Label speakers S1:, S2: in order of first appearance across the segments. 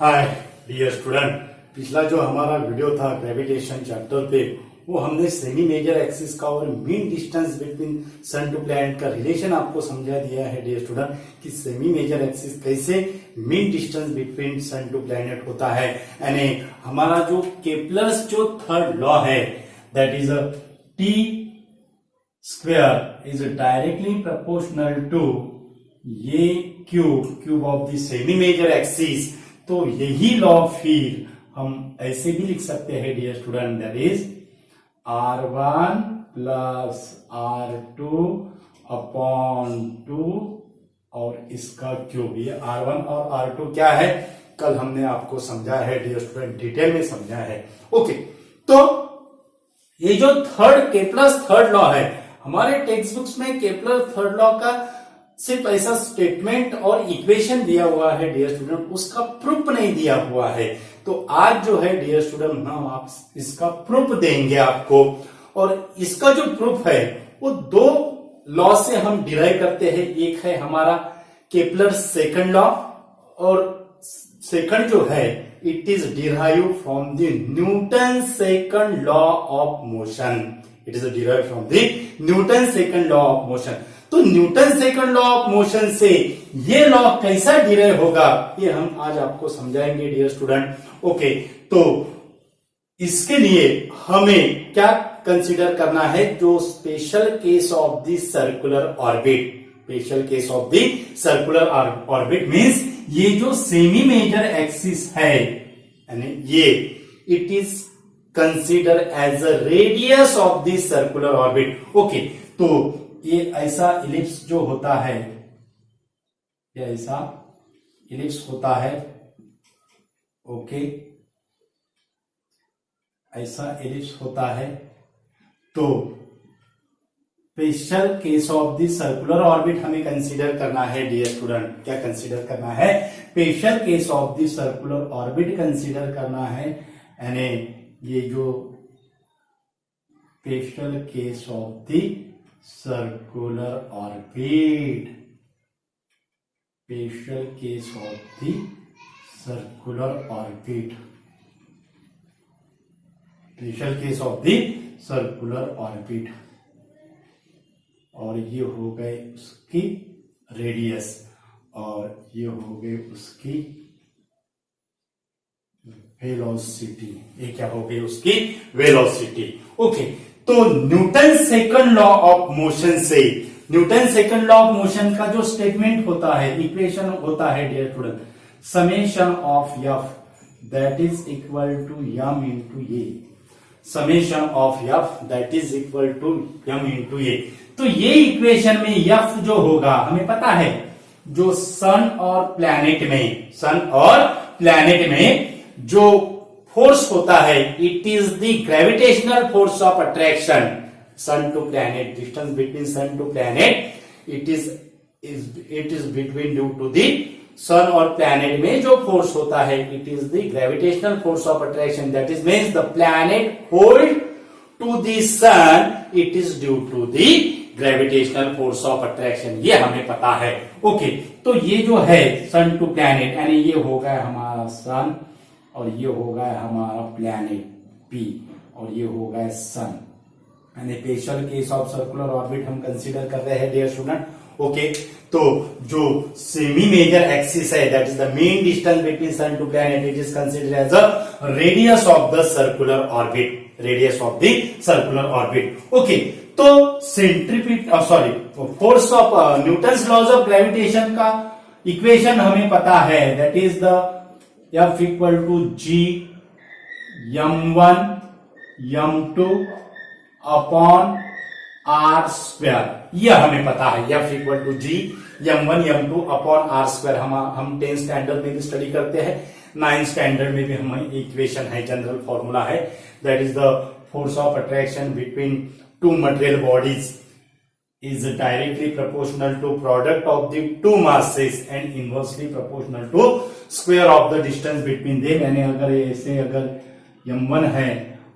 S1: Hi dear student, पिछला जो हमारा वीडियो था ग्रेविटेशन चैप्टर पे, वो हमने सेमी मेजर एक्सिस का और mean distance between sun to planet का रिलेशन आपको समझा दिया है डियर स्टूडेंट कि सेमी मेजर एक्सिस कैसे mean distance between sun to planet होता है। यानी हमारा जो केपलर्स जो थर्ड लॉ है that is T square is directly proportional to ये cube of the semi major axis. तो यही लॉ फिर हम ऐसे भी लिख सकते हैं dear student, that is R1 plus R2 upon 2 और इसका क्यूब। ये R1 और R2 क्या है, कल हमने आपको समझा है डियर स्टूडेंट, डिटेल में समझा है। ओके, तो ये जो केपलर्स थर्ड लॉ है, हमारे टेक्स्ट बुक्स में केपलर थर्ड लॉ का सिर्फ ऐसा स्टेटमेंट और इक्वेशन दिया हुआ है डियर स्टूडेंट, उसका प्रूफ नहीं दिया हुआ है। तो आज जो है डियर स्टूडेंट हम आप इसका प्रूफ देंगे आपको, और इसका जो प्रूफ है वो दो लॉ से हम डिराइव करते हैं। एक है हमारा केपलर सेकंड लॉ, और सेकंड जो है it is derive from the Newton second law of motion. It is derive from the Newton second law of motion. तो Newton second law of motion से ये लॉ कैसा डिराइव होगा, ये हम आज आपको समझाएंगे डियर स्टूडेंट। ओके, तो इसके लिए हमें क्या कंसीडर करना है, जो special case of the circular orbit. Special case of the circular orbit means ये जो सेमी मेजर एक्सिस है, यानी ये it is consider as a radius of the circular orbit. Okay, तो ये ऐसा इलिप्स जो होता है, ये ऐसा इलिप्स होता है। ओके, ऐसा इलिप्स होता है। तो special case of the circular orbit हमें कंसीडर करना है डियर स्टूडेंट। क्या कंसीडर करना है? Special case of the circular orbit consider करना है। यानी ये जो special case of the circular orbit, special case of the circular orbit, special case of the circular orbit, और ये हो गए उसकी रेडियस, और ये हो गए उसकी वेलोसिटी। ये क्या हो गई? उसकी वेलोसिटी। ओके, तो Newton second law of motion से, Newton second law of motion का जो स्टेटमेंट होता है, इक्वेशन होता है dear student, summation of F that is equal to m into a. Summation of F that is equal to m into a. तो ये equation में एफ जो होगा हमें पता है, जो सन और प्लैनेट में जो फोर्स होता है, it is the gravitational force of attraction sun to planet. Distance between sun to planet it is between due to the sun और प्लैनेट में जो फोर्स होता है, it is the gravitational force of attraction. That is means the planet hold to the sun, it is due to the gravitational force of attraction. ये हमें पता है। Okay, तो ये जो है सन टू प्लैनेट, यानी ये हो गया हमारा सन, और ये हो गया हमारा प्लैनेट पी, और ये हो गया सन। यानी special case of circular orbit हम कंसीडर कर रहे हैं डियर स्टूडेंट। ओके, तो जो सेमी मेजर एक्सिस है, that is the mean distance between sun to planet, it is considered as a radius of the circular orbit, radius of the circular orbit. Okay, तो force of Newton's laws of gravitation का equation हमें पता है, that is the F equal to G m1 m2 upon R square. यह हमें पता है, F equal to G m1 m2 upon R square. हम 10th स्टैंडर्ड में भी स्टडी करते हैं, 9th स्टैंडर्ड में भी हमें इक्वेशन है, जनरल फॉर्मूला है, that is the force of attraction between two material bodies is directly proportional to product of the two masses and inversely proportional to square of the distance between them। यानी अगर ऐसे अगर m1 है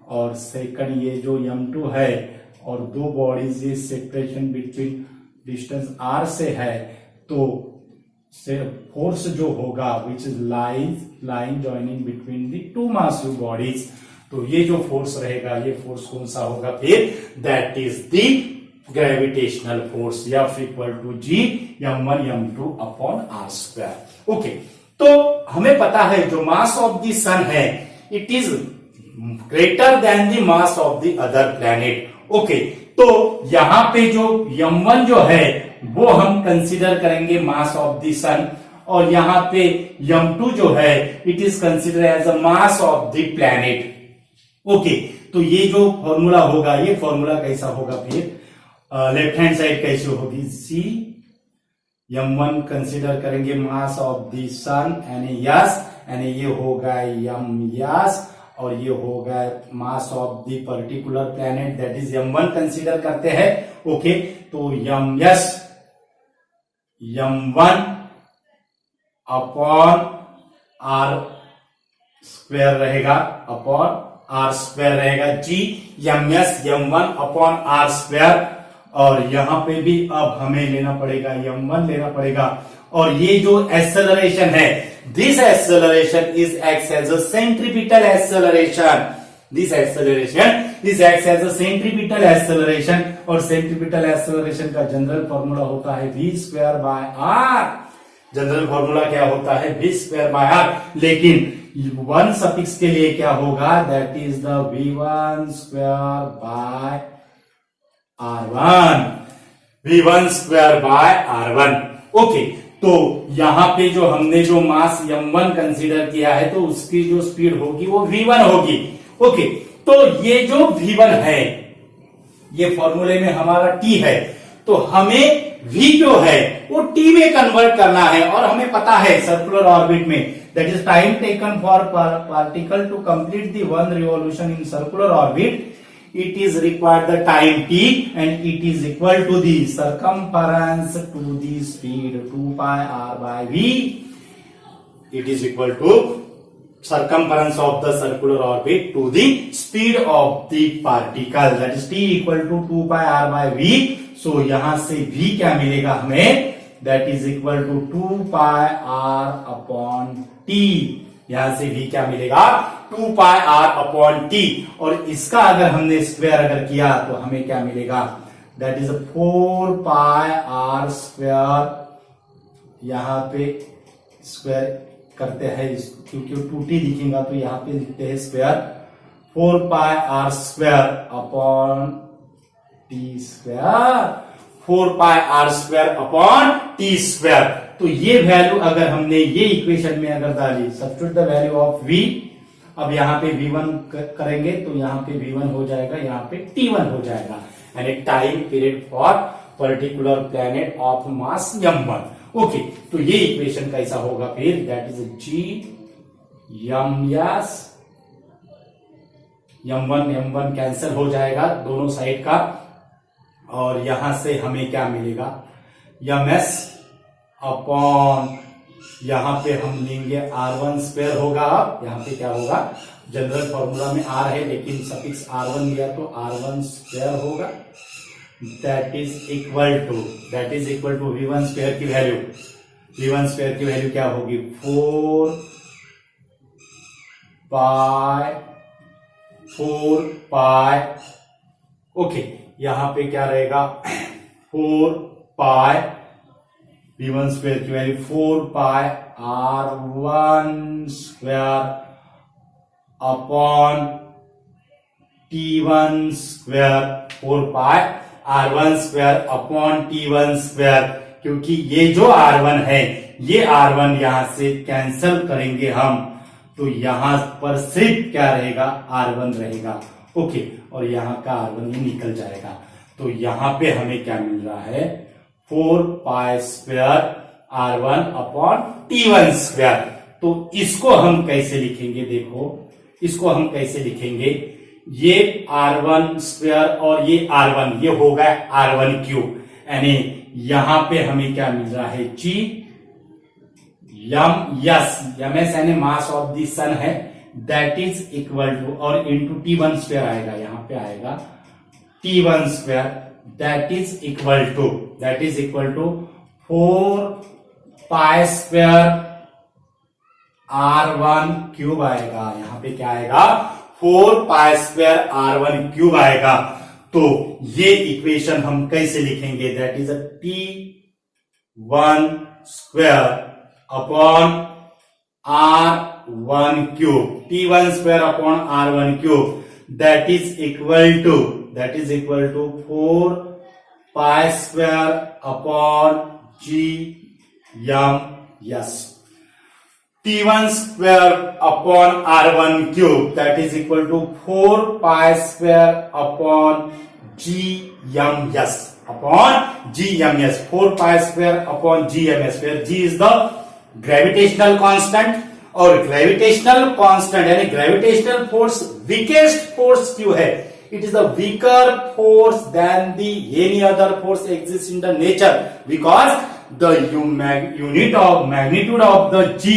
S1: और second ये जो m2 है, और दो बॉडीज ये सेपरेशन बिटवीन डिस्टेंस r से है, तो से फोर्स जो होगा which is line joining between the two massive bodies, तो ये जो फोर्स रहेगा ये फोर्स कौन सा होगा फिर, that is the gravitational force, F equal to G m1 m2 upon R square. Okay, तो हमें पता है जो मास ऑफ द सन है it is greater than the mass of the other planet. Okay, तो यहां पे जो m1 जो है वो हम कंसीडर करेंगे मास ऑफ द सन, और यहां पे m2 जो है it is consider as a mass of the planet. Okay, तो ये जो फॉर्मूला होगा ये फॉर्मूला कैसा होगा फिर, लेफ्ट हैंड साइड कैसे होगी, सी m1 कंसीडर करेंगे मास ऑफ द सन यानी ये होगा m यस, और ये होगा mass of the particular planet that is m1 consider करते हैं। ओके, तो m m1 upon R square रहेगा, अपॉन आर स्क्वायर रहेगा, g m1 upon R square, और यहां पे भी अब हमें लेना पड़ेगा m1 लेना पड़ेगा, और ये जो एक्सेलरेशन है this acceleration is acts as a centripetal acceleration, this acceleration is acts as a centripetal acceleration, और सेंट्रीपिटल एक्सेलरेशन का जनरल फॉर्मूला होता है v square by r, general formula क्या होता है v स्क्वायर बाय r, लेकिन one suffix के लिए क्या होगा, that is the v1 square by r1, v1 square by r1। Okay, तो यहां पे जो हमने जो मास m1 कंसीडर किया है तो उसकी जो स्पीड होगी वो v1 होगी। ओके, तो ये जो v1 है ये फॉर्मूले में हमारा t है, तो हमें v जो है वो t में कन्वर्ट करना है, और हमें पता है सर्कुलर ऑर्बिट में that is time taken for particle to complete the one revolution in circular orbit, it is required the time t and it is equal to the circumference to the speed 2 pi r by v, it is equal to circumference of the circular orbit to the speed of the particle, that is t equal to 2 pi r by v। so यहां से v क्या मिलेगा हमें, that is equal to 2 pi r upon t, यहां से v क्या मिलेगा 2 pi r upon t, और इसका अगर हमने स्क्वायर अगर किया तो हमें क्या मिलेगा, that is 4 pi r square, यहां पे स्क्वायर करते हैं क्योंकि 2t दिखेगा तो यहां पे लिखते हैं square, 4 pi r square upon t square, 4 pi r square upon t square. तो ये वैल्यू अगर हमने ये इक्वेशन में अगर डाली, substitute the value of v, अब यहाँ पे v1 करेंगे तो यहाँ पे v1 हो जाएगा, यहाँ पे t1 हो जाएगा, यानी time period for particular planet of mass m1। Okay, तो ये इक्वेशन कैसा होगा फिर, that is g m m1 cancel हो जाएगा दोनों साइड का, और यहां से हमें क्या मिलेगा, ms अपॉन यहां पे हम लेंगे r1 स्क्वायर होगा, यहां पे क्या होगा, जनरल फॉर्मूला में r है लेकिन सफिक्स r1 लिया तो r1 स्क्वायर होगा, that is equal to v1 square की वैल्यू, v1 स्क्वायर की वैल्यू क्या होगी, 4 पाई, ओके, यहां पे क्या रहेगा 4 पाई v1 स्क्वायर की वैल्यू 4 पाई r1 square upon t1 square, 4 पाई r1 square upon t1 square, क्योंकि ये जो r1 है ये r1 यहां से कैंसल करेंगे हम, तो यहां पर सिर्फ क्या रहेगा, r1 रहेगा। ओके, और यहां का r1 ही निकल जाएगा, तो यहां पे हमें क्या मिल रहा है, 4 pi square r1 upon t1 square. तो इसको हम कैसे लिखेंगे, देखो इसको हम कैसे लिखेंगे, ये r1 स्क्वायर और ये r1, ये होगा r1 क्यूब, यानी यहां पे हमें क्या मिल रहा है, g ms यानी मास ऑफ द सन है, दैट इज इक्वल टू, और इंटू t1 स्क्वायर आएगा, यहां पे आएगा t1 square, that is equal to 4 pi square r1 cube आएगा। यहां पे क्या आएगा, 4 पाई स्क्वायर r1 क्यूब आएगा। तो ये इक्वेशन हम कैसे लिखेंगे, that is t1 square upon r1 cube, t1 square upon r1 cube, that is equal to 4 pi square upon g(m)s, t1 square upon r1 cube, that is equal to 4 pi square upon g(m)s, upon g(m)s, 4 pi square upon g(m)s, where g is the gravitational constant, और gravitational constant यानी gravitational force weakest force क्यों है, it is the weaker force than the any other force exists in the nature, because the unit of magnitude of the g,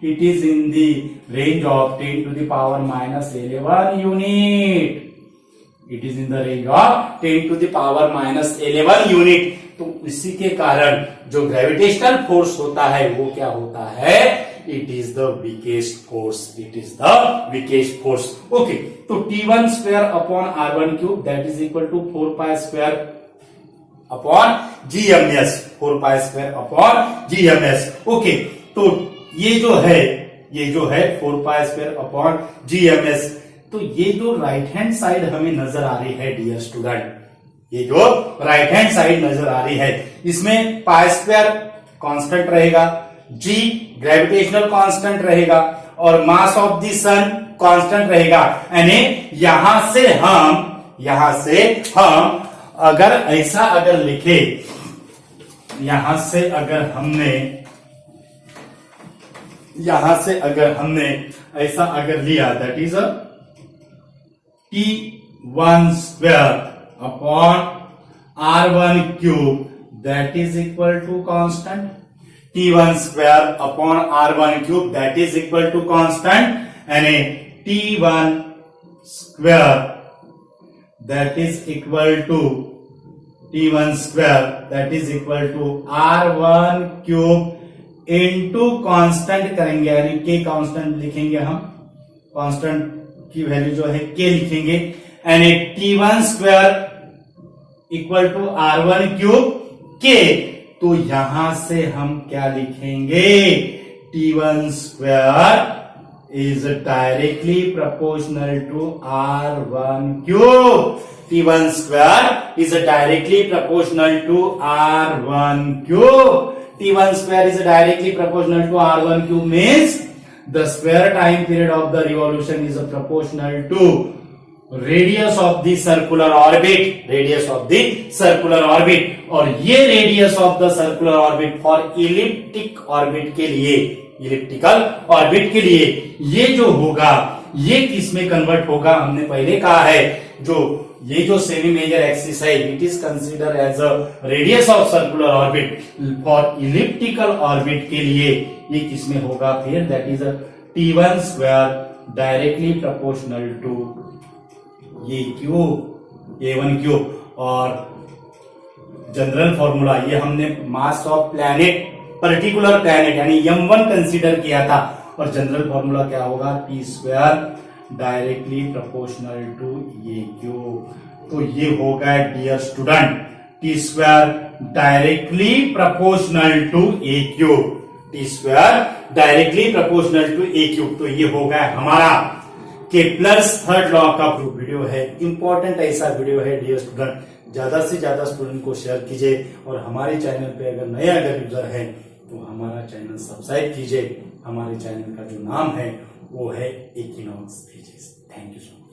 S1: it is in the range of 10 to the power minus 11 unit, it is in the range of 10 to the power minus 11 unit। तो इसी के कारण जो gravitational force होता है वो क्या होता है, it is the weakest force, it is the weakest force. Okay, तो t1 square upon r1 cube, that is equal to 4 pi square upon g(m)s, 4 pi square upon g(m)s। Okay, तो ये जो है 4 पाई स्क्वायर अपॉन g(m)s। तो ये जो right hand side हमें नजर आ रही है डियर स्टूडेंट, ये जो राइट हैंड साइड नजर आ रही है, इसमें पाई स्क्वायर कांस्टेंट रहेगा, g ग्रेविटेशनल कांस्टेंट रहेगा, और mass of the sun constant रहेगा। यानी यहां से हम अगर लिखे, यहां से अगर हमने ऐसा लिया, that is t1 square upon r1 cube, that is equal to constant, t1 square upon r1 cube, that is equal to constant, यानी t1 square that is equal to r1 cube into constant करेंगे, यानी k constant लिखेंगे, हम constant की value जो है k लिखेंगे, यानी t1 square equal to r1 cube k। तो यहां से हम क्या लिखेंगे, t1 square is directly proportional to r1 cube, t1 square is directly proportional to r1 cube, t1 square is directly proportional to r1 cube means the square time period of the revolution is proportional to radius of the circular orbit, और ये radius of the circular orbit for elliptical orbit के लिए ये जो होगा, ये किस में कन्वर्ट होगा, हमने पहले कहा है, ये जो सेमी मेजर एक्सिस है, it is consider as a radius of circular orbit, for elliptical orbit के लिए ये किसमें होगा फिर, that is t1 square directly proportional to ये क्यूब, a1 क्यूब, और जनरल फॉर्मूला ये हमने mass of planet, particular planet यानी m1 कंसीडर किया था, और जनरल फॉर्मूला क्या होगा, t square directly proportional to ये क्यूब। तो ये होगा dear student t square directly proportional to a cube, t square directly proportional to a cube. तो ये होगा हमारा केप्लर्स थर्ड लॉ का प्रूफ वीडियो है, इंपॉर्टेंट ऐसा वीडियो है डियर स्टूडेंट, ज्यादा से ज्यादा स्टूडेंट को शेयर कीजिए, और हमारे चैनल पे अगर नए यूजर है तो हमारा चैनल सब्सक्राइब कीजिए। हमारे चैनल का जो नाम है वो है equinox physics. Thank you so much.